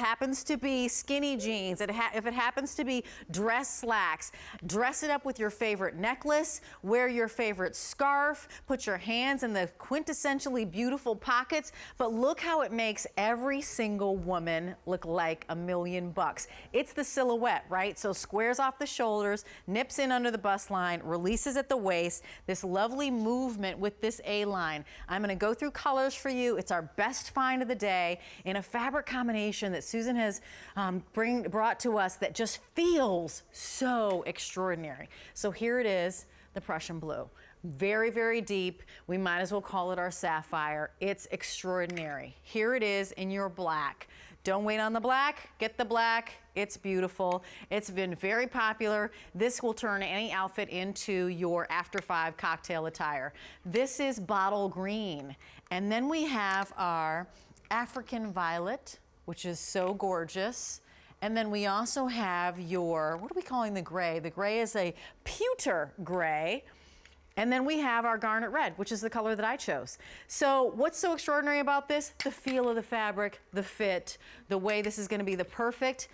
happens to be skinny jeans, if it happens to be dress slacks, dress it up with your favorite necklace, wear your favorite scarf, put your hands in the quintessentially beautiful pockets, but look how it makes every single woman look like $1,000,000. It's the silhouette, right? So squares off the shoulders, nips in under the bust line, releases at the waist, this lovely movement with this A-line. I'm gonna go through colors for you. It's our best find of the day in a fabric combination that Susan has brought to us that just feels so extraordinary. So here it is, the Prussian blue. Very, very deep. We might as well call it our sapphire. It's extraordinary. Here it is in your black. Don't wait on the black, get the black. It's beautiful. It's been very popular. This will turn any outfit into your after 5 cocktail attire. This is bottle green. And then we have our African violet, which is so gorgeous. And then we also have your, what are we calling the gray? The gray is a pewter gray. And then we have our garnet red, which is the color that I chose. So what's so extraordinary about this? The feel of the fabric, the fit, the way this is gonna be the perfect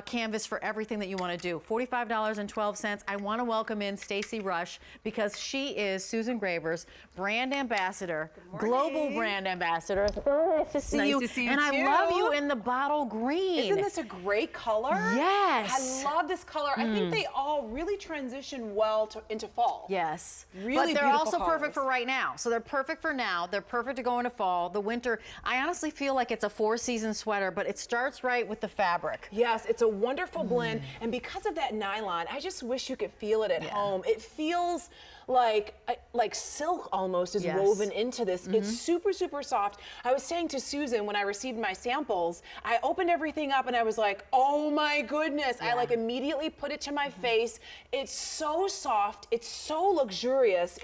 canvas for everything that you wanna do. $45.12. I wanna welcome in Stacey Rush because she is Susan Graver's brand ambassador, global brand ambassador. So nice to see you. To see you and too. I love you in the bottle green. Isn't this a great color? Yes. I love this color. I think they all really transition well into fall. Yes. Really but they're also beautiful perfect colors. for right now. So they're perfect for now. They're perfect to go into fall. The winter, I honestly feel like it's a 4-season sweater, but it starts right with the fabric. Yes, it's a wonderful blend. And because of that nylon, I just wish you could feel it at home. It feels like silk almost is woven into this. It's super, super soft. I was saying to Susan when I received my samples, I opened everything up and I was like, oh my goodness. I like immediately put it to my face. It's so soft. It's so luxurious.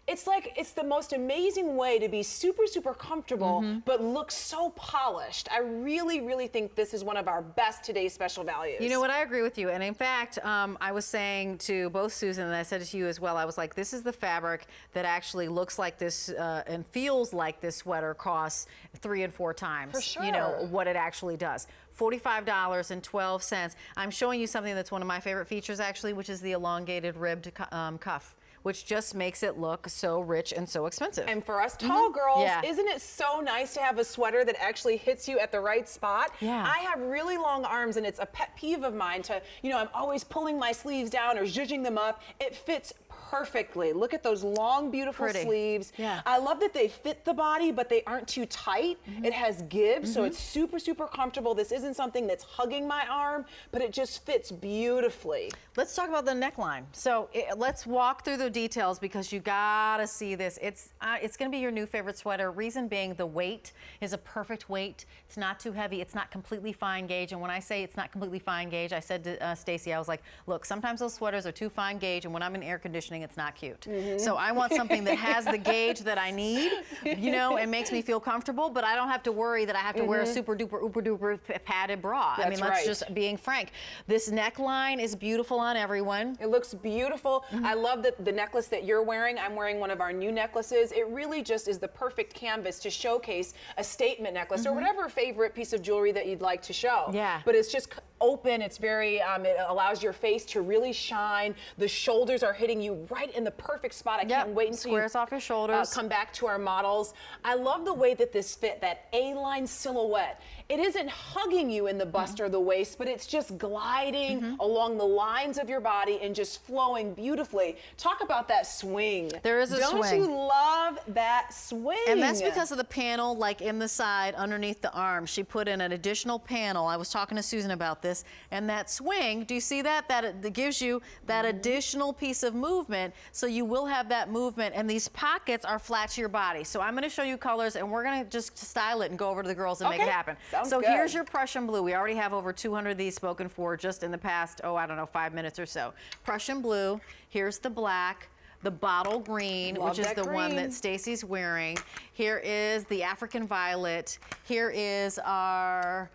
It's like, it's the most amazing way to be super, super comfortable, but look so polished. I really, really think this is one of our best today's special values. You know what, I agree with you. And in fact, I was saying to both Susan and I said it to you as well, I was like, this is the fabric that actually looks like this and feels like this sweater costs 3 and 4 times. For sure. You know, what it actually does. $45.12. I'm showing you something that's one of my favorite features actually, which is the elongated ribbed cuff, which just makes it look so rich and so expensive. And for us tall girls, isn't it so nice to have a sweater that actually hits you at the right spot? Yeah. I have really long arms and it's a pet peeve of mine to, you know, I'm always pulling my sleeves down or zhuzhing them up. It fits perfectly. Look at those long, beautiful sleeves. Yeah. I love that they fit the body, but they aren't too tight. It has give, so it's super, super comfortable. This isn't something that's hugging my arm, but it just fits beautifully. Let's talk about the neckline. So let's walk through the details because you gotta see this. It's gonna be your new favorite sweater. Reason being, the weight is a perfect weight. It's not too heavy. It's not completely fine gauge. And when I say it's not completely fine gauge, I said to Stacey, I was like, look, sometimes those sweaters are too fine gauge, and when I'm in air conditioning, it's not cute. So I want something that has the gauge that I need, you know, and makes me feel comfortable, but I don't have to worry that I have to wear a super duper, uber duper padded bra. I mean, let's just being frank. This neckline is beautiful on everyone. It looks beautiful. I love that the necklace that you're wearing. I'm wearing one of our new necklaces. It really just is the perfect canvas to showcase a statement necklace or whatever favorite piece of jewelry that you'd like to show. Yeah. But it's just open. It's very, it allows your face to really shine. The shoulders are hitting you right in the perfect spot. I can't wait until squares off your shoulders. Come back to our models. I love the way that this fit, that A-line silhouette. It isn't hugging you in the bust or the waist, but it's just gliding along the lines of your body and just flowing beautifully. Talk about that swing. There is a swing. Don't you love that swing? And that's because of the panel, like in the side, underneath the arm. She put in an additional panel. I was talking to Susan about this. And that swing, do you see that? That gives you that additional piece of movement. So you will have that movement. And these pockets are flat to your body. So I'm going to show you colors, and we're going to just style it and go over to the girls and make it happen. So here's your Prussian blue. We already have over 200 of these spoken for just in the past, I don't know, 5 minutes or so. Prussian blue. Here's the black. The bottle green, which is the one that Stacey's wearing. Here is the African violet. Here is our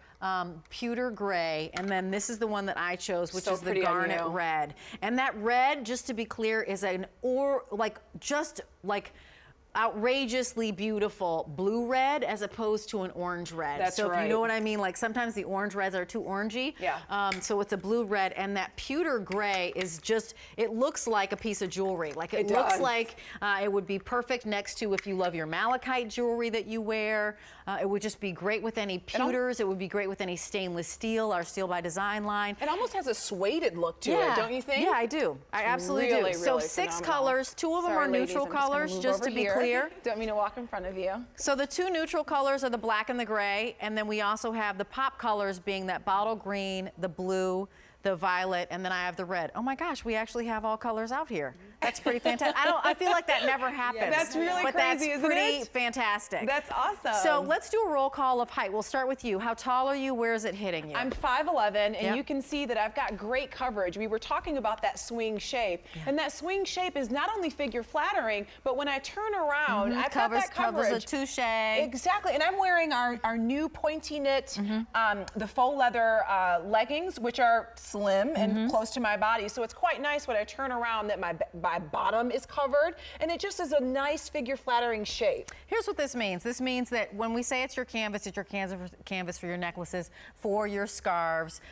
pewter gray, and then this is the one that I chose, which is the garnet red. And that red, just to be clear, is an just like outrageously beautiful blue red as opposed to an orange red. That's so right. if you know what I mean, like sometimes the orange reds are too orangey. Yeah. So it's a blue red, and that pewter gray is just, it looks like a piece of jewelry. Like it looks does. like it would be perfect next to if you love your malachite jewelry that you wear. It would just be great with any pewters. It would be great with any stainless steel, our Steel by Design line. It almost has a suede look to it, don't you think? Yeah, I do. I absolutely really, do. So really 6 phenomenal. colors, 2 of them Sorry, are ladies, neutral I'm just gonna colors, move just over to be here. clear. Don't mean to walk in front of you. So the 2 neutral colors are the black and the gray, and then we also have the pop colors being that bottle green, the blue, the violet, and then I have the red. Oh my gosh, we actually have all colors out here. That's pretty fantastic. I feel like that never happens. That's really but crazy, that's isn't pretty it? fantastic. That's awesome. So let's do a roll call of height. We'll start with you. How tall are you? Where is it hitting you? I'm 5'11", and Yep. you can see that I've got great coverage. We were talking about that swing shape, and that swing shape is not only figure flattering, but when I turn around, I've got that coverage. Covers a touche. Exactly, and I'm wearing our new pointy knit, the faux leather leggings, which are slim and close to my body. So it's quite nice when I turn around that my bottom is covered, and it just is a nice figure flattering shape. Here's what this means. This means that when we say it's your canvas for your necklaces, for your scarves,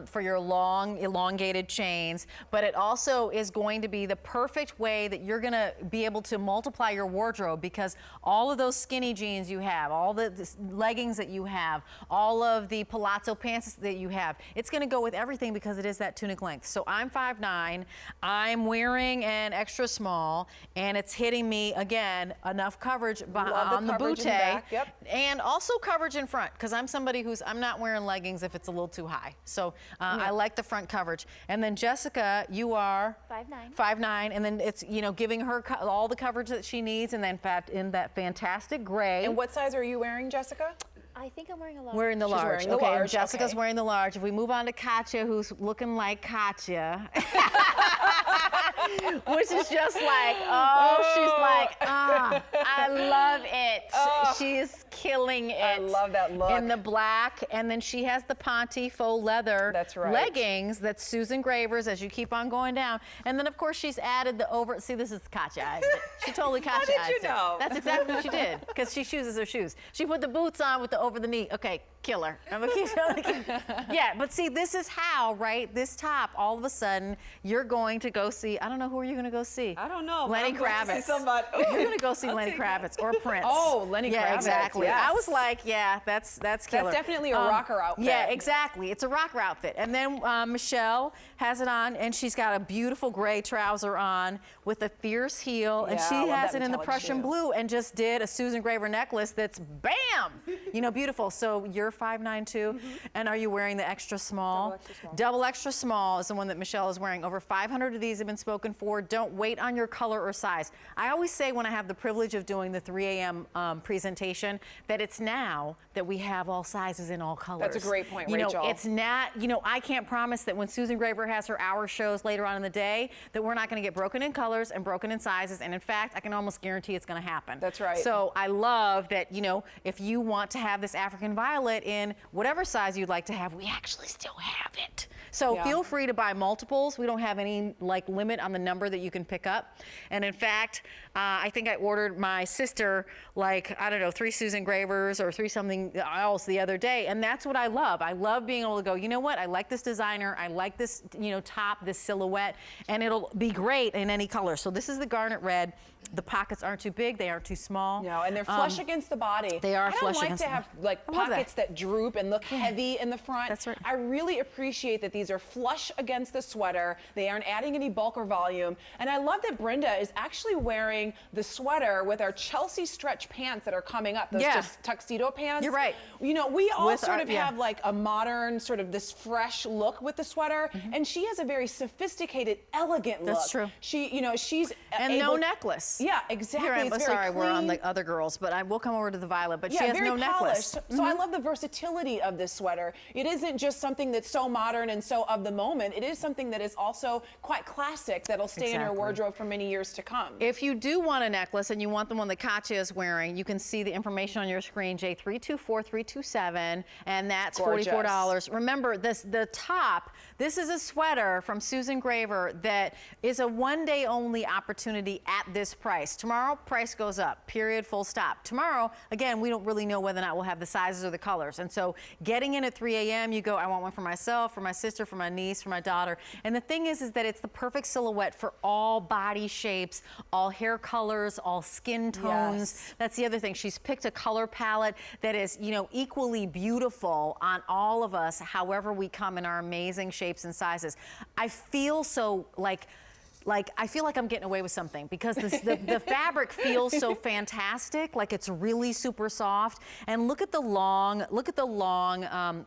for your long, elongated chains, but it also is going to be the perfect way that you're going to be able to multiply your wardrobe, because all of those skinny jeans you have, all the leggings that you have, all of the palazzo pants that you have, it's going to go with everything because it is that tunic length. So I'm 5'9", I'm wearing an extra small, and it's hitting me, again, enough coverage on the coverage bootay, in the back, yep. and also coverage in front, because I'm somebody I'm not wearing leggings if it's a little too high. So I like the front coverage. And then Jessica, you are 5'9". 5'9", and then it's, giving her all the coverage that she needs, and then in that fantastic gray. And what size are you wearing, Jessica? I think I'm wearing a large. Wearing the large. wearing the okay, and large, Jessica's okay. wearing the large. If we move on to Katya, who's looking like Katya, which is just like, she's like, I love it. She's killing it. I love that look. In the black, and then she has the Ponte faux leather That's right. leggings. That's Susan Gravers as you keep on going down. And then, of course, she's added the see, this is Katya. She totally Katya. How did you know? That's exactly what she did, because she chooses her shoes. She put the boots on with the over the knee. Okay, killer. I'm gonna keep Yeah, but see, this is how, right? This top, all of a sudden, you're going to go see. I don't know, who are you going to go see? I don't know. Lenny I'm going to see Kravitz. somebody. You're going to go see Lenny Kravitz or Prince. Oh, Lenny Kravitz. Yeah, exactly. Yes. I was like, yeah, that's killer. That's definitely a rocker outfit. Yeah, exactly. It's a rocker outfit. And then Michelle has it on, and she's got a beautiful gray trouser on with a fierce heel, and Yeah, she I love has that it in the metallic Prussian shoe. blue, and just did a Susan Graver necklace that's bam, beautiful. So you're 5'9" too, and are you wearing the extra small? Double extra small. Double extra small is the one that Michelle is wearing. Over 500 of these have been spoken for. Don't wait on your color or size. I always say when I have the privilege of doing the 3 a.m. Presentation that it's now that we have all sizes in all colors. That's a great point, You know, Rachel. it's not, I can't promise that when Susan Graver has her hour shows later on in the day that we're not going to get broken in colors and broken in sizes. And in fact, I can almost guarantee it's going to happen. That's right. So I love that, if you want to have this African violet in whatever size you'd like to have, we actually still have it. So Yeah. feel free to buy multiples. We don't have any limit on the number that you can pick up. And in fact, I think I ordered my sister 3 Susan Gravers or 3 something else the other day. And that's what I love. I love being able to go, you know what? I like this designer. I like this, top, this silhouette, and it'll be great in any color. So this is the garnet red. The pockets aren't too big. They aren't too small. No, and they're flush against the body. They are I don't flush like against to the have body. I love pockets that droop and look heavy in the front. That's right. I really appreciate that these are flush against the sweater. They aren't adding any bulk or volume. And I love that Brenda is actually wearing the sweater with our Chelsea stretch pants that are coming up. Those just tuxedo pants. You're right. We all With sort our- of have a modern sort of this fresh look with the sweater. And she has a very sophisticated, elegant look. That's true. She's And able, no necklace. Yeah, exactly. Here, I'm It's very sorry, we're on clean. the other girls, but I will come over to the violet. But she has very no necklace. polished. So I love the versatility of this sweater. It isn't just something that's so modern and so of the moment. It is something that is also quite classic that'll stay in your wardrobe for many years to come. If you do want a necklace and you want the one that Katya is wearing, you can see the information on your screen, J324327, and that's $44. Remember, the top, this is a sweater from Susan Graver that is a one-day only opportunity at this price. Tomorrow, price goes up, period, full stop. Tomorrow, again, we don't really know whether or not we'll have the sizes or the colors. And so getting in at 3 a.m., you go, I want one for myself, for my sister, for my niece, for my daughter. And the thing is that it's the perfect silhouette for all body shapes, all hair colors, all skin tones. Yes. That's the other thing. She's picked a color palette that is, you know, equally beautiful on all of us, however we come in our amazing shapes and sizes. I feel so like I feel like I'm getting away with something because the fabric feels so fantastic, like it's really super soft. And look at the long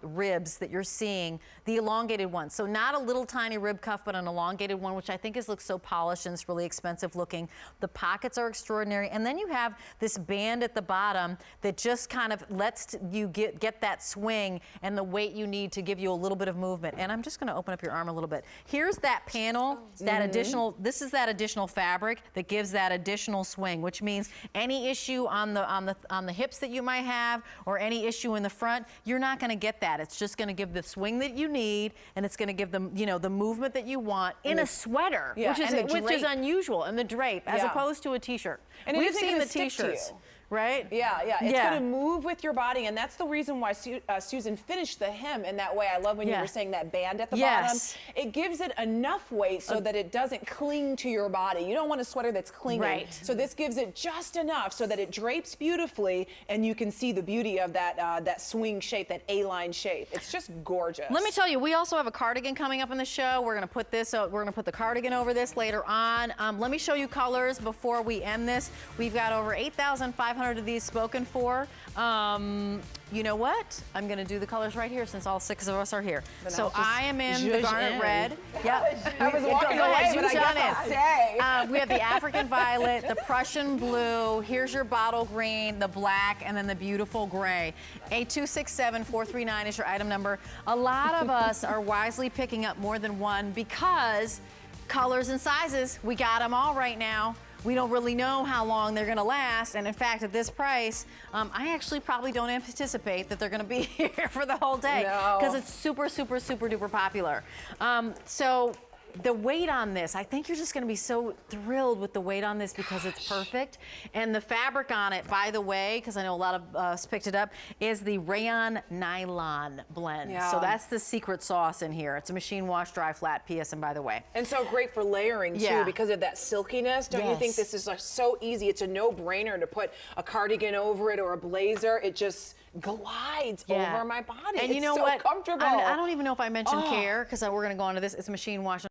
ribs that you're seeing, the elongated ones. So not a little tiny rib cuff, but an elongated one, which I think looks so polished and it's really expensive looking. The pockets are extraordinary. And then you have this band at the bottom that just kind of lets you get that swing and the weight you need to give you a little bit of movement. And I'm just gonna open up your arm a little bit. Here's that panel, that additional, this is that additional fabric that gives that additional swing, which means any issue on the hips that you might have or any issue in the front, you're not going to get that. It's just going to give the swing that you need, and it's going to give them, you know, the movement that you want in a sweater, which is unusual, and the drape as opposed to a t-shirt. And we've seen the t-shirts. Right? Yeah. It's going to move with your body, and that's the reason why Susan finished the hem in that way. I love when you were saying that band at the bottom. It gives it enough weight so that it doesn't cling to your body. You don't want a sweater that's clinging. Right. So this gives it just enough so that it drapes beautifully, and you can see the beauty of that swing shape, that A-line shape. It's just gorgeous. Let me tell you, we also have a cardigan coming up in the show. We're going to put this. We're going to put the cardigan over this later on. Let me show you colors before we end this. We've got over 8,500 of these spoken for. You know what? I'm going to do the colors right here since all 6 of us are here. So I am in the garnet red. Yep. I was walking away, but I guess I'll stay. We have the African violet, the Prussian blue. Here's your bottle green, the black, and then the beautiful gray. A267439 is your item number. A lot of us are wisely picking up more than one because colors and sizes, we got them all right now. We don't really know how long they're going to last, and in fact, at this price, I actually probably don't anticipate that they're going to be here for the whole day because it's super, super, super duper popular. So the weight on this, I think you're just going to be so thrilled with the weight on this because it's perfect. And the fabric on it, by the way, because I know a lot of us picked it up, is the Rayon Nylon blend. So that's the secret sauce in here. It's a machine wash, dry, flat, PS, and by the way. And so great for layering too because of that silkiness. Don't you think this is like so easy? It's a no-brainer to put a cardigan over it or a blazer. It just glides over my body. And you know so what? Comfortable. I don't even know if I mentioned care because we're going to go on to this. It's a machine wash.